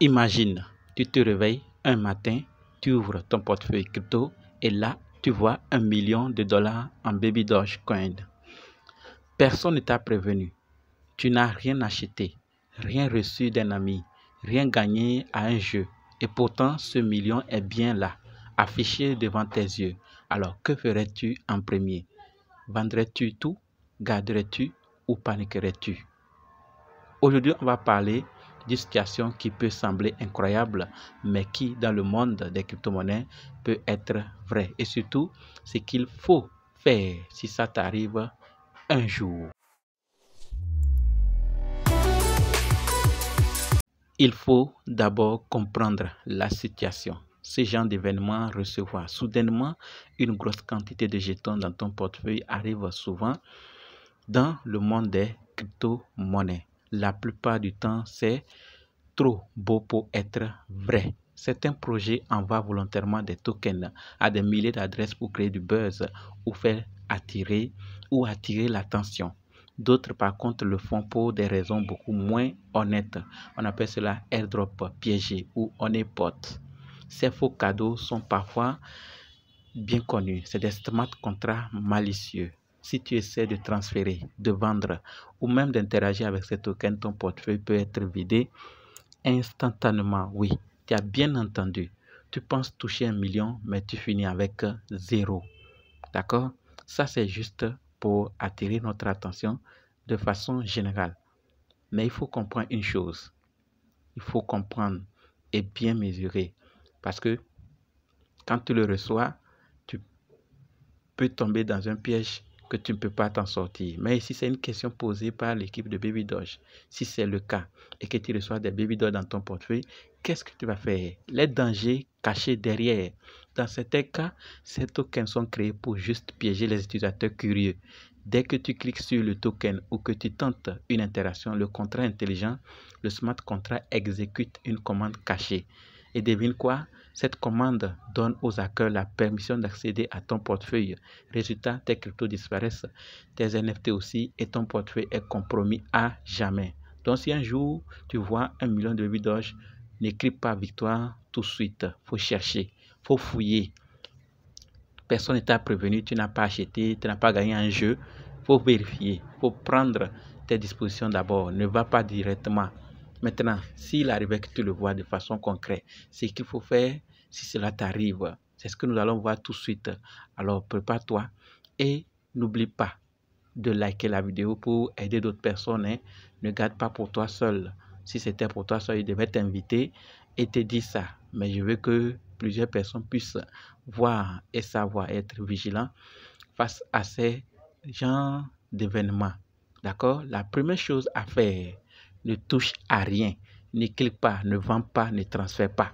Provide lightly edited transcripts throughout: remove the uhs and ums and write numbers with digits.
Imagine, tu te réveilles un matin, tu ouvres ton portefeuille crypto et là, tu vois $1 million en Baby Dogecoin. Personne ne t'a prévenu. Tu n'as rien acheté, rien reçu d'un ami, rien gagné à un jeu. Et pourtant, ce million est bien là, affiché devant tes yeux. Alors, que ferais-tu en premier? Vendrais-tu tout? Garderais-tu ou paniquerais-tu? Aujourd'hui, on va parler d'une situation qui peut sembler incroyable, mais qui, dans le monde des crypto-monnaies, peut être vraie. Et surtout, ce qu'il faut faire si ça t'arrive un jour. Il faut d'abord comprendre la situation. Ce genre d'événement, recevoir soudainement une grosse quantité de jetons dans ton portefeuille arrive souvent dans le monde des crypto-monnaies. La plupart du temps, c'est trop beau pour être vrai. Certains projets envoient volontairement des tokens à des milliers d'adresses pour créer du buzz ou faire attirer l'attention. D'autres, par contre, le font pour des raisons beaucoup moins honnêtes. On appelle cela airdrop piégé ou honeypot. Ces faux cadeaux sont parfois bien connus. C'est des smart contrats malicieux. Si tu essaies de transférer, de vendre ou même d'interagir avec ces tokens, ton portefeuille peut être vidé instantanément. Oui, tu as bien entendu. Tu penses toucher 1 million, mais tu finis avec 0. D'accord? Ça, c'est juste pour attirer notre attention de façon générale. Mais il faut comprendre une chose. Il faut comprendre et bien mesurer. Parce que quand tu le reçois, tu peux tomber dans un piège que tu ne peux pas t'en sortir. Mais ici, c'est une question posée par l'équipe de Baby Doge. Si c'est le cas et que tu reçois des Baby Doge dans ton portefeuille, qu'est-ce que tu vas faire? Les dangers cachés derrière. Dans certains cas, ces tokens sont créés pour juste piéger les utilisateurs curieux. Dès que tu cliques sur le token ou que tu tentes une interaction, le contrat intelligent, le smart contract exécute une commande cachée. Et devine quoi? Cette commande donne aux hackers la permission d'accéder à ton portefeuille. Résultat, tes cryptos disparaissent, tes NFT aussi, et ton portefeuille est compromis à jamais. Donc si un jour tu vois 1 million de Baby Doge, n'écris pas victoire tout de suite. Faut chercher, faut fouiller. Personne ne t'a prévenu, tu n'as pas acheté, tu n'as pas gagné un jeu. Faut vérifier, faut prendre tes dispositions d'abord. Ne va pas directement. Maintenant, s'il arrivait que tu le vois de façon concrète, c'est qu'il faut faire si cela t'arrive. C'est ce que nous allons voir tout de suite. Alors, prépare-toi et n'oublie pas de liker la vidéo pour aider d'autres personnes. Hein. Ne garde pas pour toi seul. Si c'était pour toi seul, il devait t'inviter et te dire ça. Mais je veux que plusieurs personnes puissent voir et savoir être vigilants face à ces genres d'événements. D'accord? La première chose à faire, ne touche à rien, ne clique pas, ne vends pas, ne transfère pas.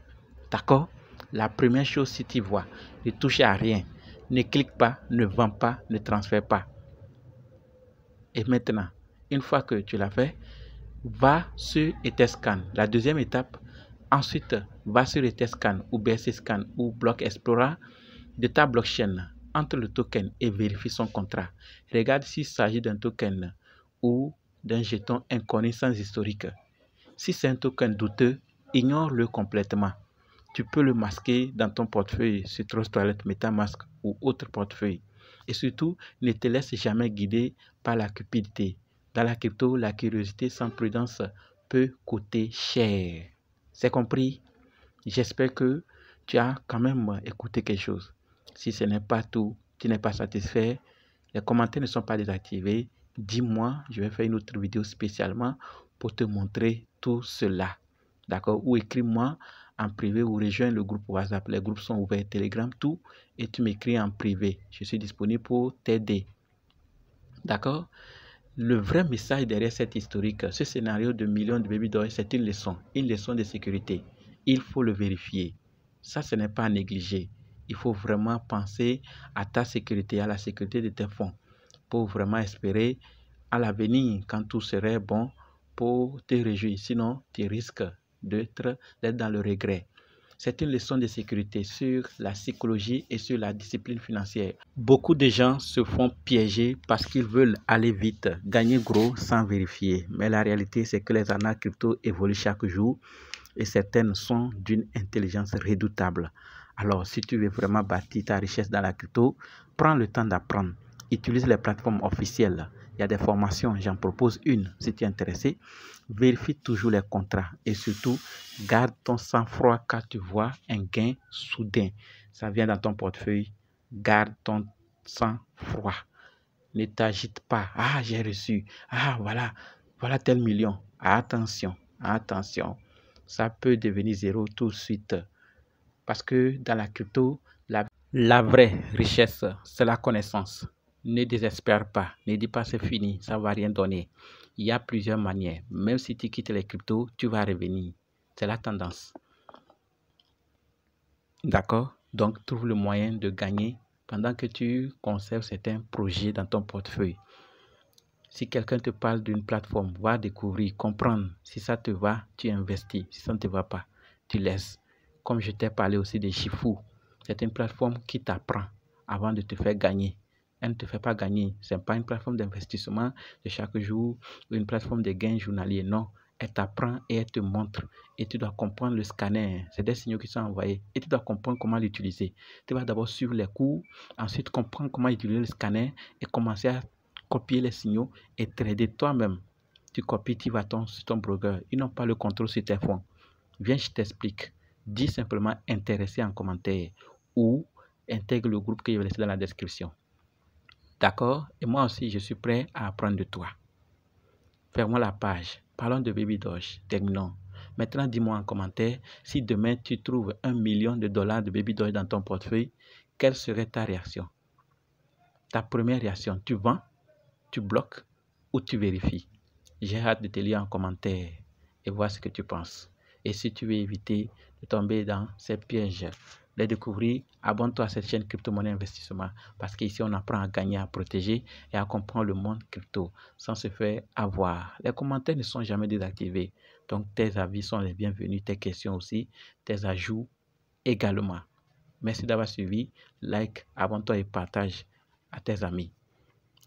D'accord? La première chose, si tu vois, ne touche à rien, ne clique pas, ne vends pas, ne transfère pas. Et maintenant, une fois que tu l'as fait, va sur Etherscan. La deuxième étape, ensuite, va sur Etherscan ou BSC Scan ou Block Explorer de ta blockchain. Entre le token et vérifie son contrat. Regarde s'il s'agit d'un token ou d'un jeton inconnu sans historique. Si c'est un token douteux, ignore-le complètement. Tu peux le masquer dans ton portefeuille sur Trust Wallet, MetaMask ou autre portefeuille. Et surtout, ne te laisse jamais guider par la cupidité. Dans la crypto, la curiosité sans prudence peut coûter cher. C'est compris? J'espère que tu as quand même écouté quelque chose. Si ce n'est pas tout, tu n'es pas satisfait, les commentaires ne sont pas désactivés, dis-moi, je vais faire une autre vidéo spécialement pour te montrer tout cela. D'accord? Ou écris-moi en privé ou rejoins le groupe WhatsApp. Les groupes sont ouverts, Telegram, tout. Et tu m'écris en privé. Je suis disponible pour t'aider. D'accord? Le vrai message derrière cette historique, ce scénario de millions de Baby Doge, c'est une leçon de sécurité. Il faut le vérifier. Ça, ce n'est pas à négliger. Il faut vraiment penser à ta sécurité, à la sécurité de tes fonds, pour vraiment espérer à l'avenir, quand tout serait bon, pour te réjouir. Sinon, tu risques d'être dans le regret. C'est une leçon de sécurité sur la psychologie et sur la discipline financière. Beaucoup de gens se font piéger parce qu'ils veulent aller vite, gagner gros sans vérifier. Mais la réalité, c'est que les arnaques crypto évoluent chaque jour. et certaines sont d'une intelligence redoutable. Alors, si tu veux vraiment bâtir ta richesse dans la crypto, prends le temps d'apprendre. Utilise les plateformes officielles. Il y a des formations, j'en propose une si tu es intéressé. Vérifie toujours les contrats et surtout, garde ton sang-froid quand tu vois un gain soudain. Ça vient dans ton portefeuille. Garde ton sang-froid. Ne t'agite pas. Ah, j'ai reçu. Ah, voilà tel million. Attention, attention. Ça peut devenir zéro tout de suite. Parce que dans la crypto, la vraie richesse, c'est la connaissance. Ne désespère pas. Ne dis pas c'est fini, ça ne va rien donner. Il y a plusieurs manières. Même si tu quittes les cryptos, tu vas revenir. C'est la tendance. D'accord? Donc, trouve le moyen de gagner pendant que tu conserves certains projets dans ton portefeuille. Si quelqu'un te parle d'une plateforme, va découvrir, comprendre. Si ça te va, tu investis. Si ça ne te va pas, tu laisses. Comme je t'ai parlé aussi de Shifu, c'est une plateforme qui t'apprend avant de te faire gagner. Elle ne te fait pas gagner. Ce n'est pas une plateforme d'investissement de chaque jour ou une plateforme de gains journaliers. Non, elle t'apprend et elle te montre. Et tu dois comprendre le scanner. C'est des signaux qui sont envoyés. Et tu dois comprendre comment l'utiliser. Tu vas d'abord suivre les cours, ensuite comprendre comment utiliser le scanner et commencer à copier les signaux et trader toi-même. Tu copies, tu vas sur ton broker. Ils n'ont pas le contrôle sur tes fonds. Viens, je t'explique. Dis simplement intéressé en commentaire ou intègre le groupe que je vais laisser dans la description. D'accord? Et moi aussi, je suis prêt à apprendre de toi. Fermons la page. Parlons de Baby Doge. Terminons. Maintenant, dis-moi en commentaire si demain tu trouves $1 million de Baby Doge dans ton portefeuille, quelle serait ta réaction? Ta première réaction, tu vends, tu bloques ou tu vérifies? J'ai hâte de te lire en commentaire et voir ce que tu penses. Et si tu veux éviter de tomber dans ces pièges, de découvrir, abonne-toi à cette chaîne Crypto-Monnaie Investissement parce qu'ici on apprend à gagner, à protéger et à comprendre le monde crypto sans se faire avoir. Les commentaires ne sont jamais désactivés, donc tes avis sont les bienvenus, tes questions aussi, tes ajouts également. Merci d'avoir suivi, like, abonne-toi et partage à tes amis.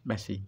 Merci.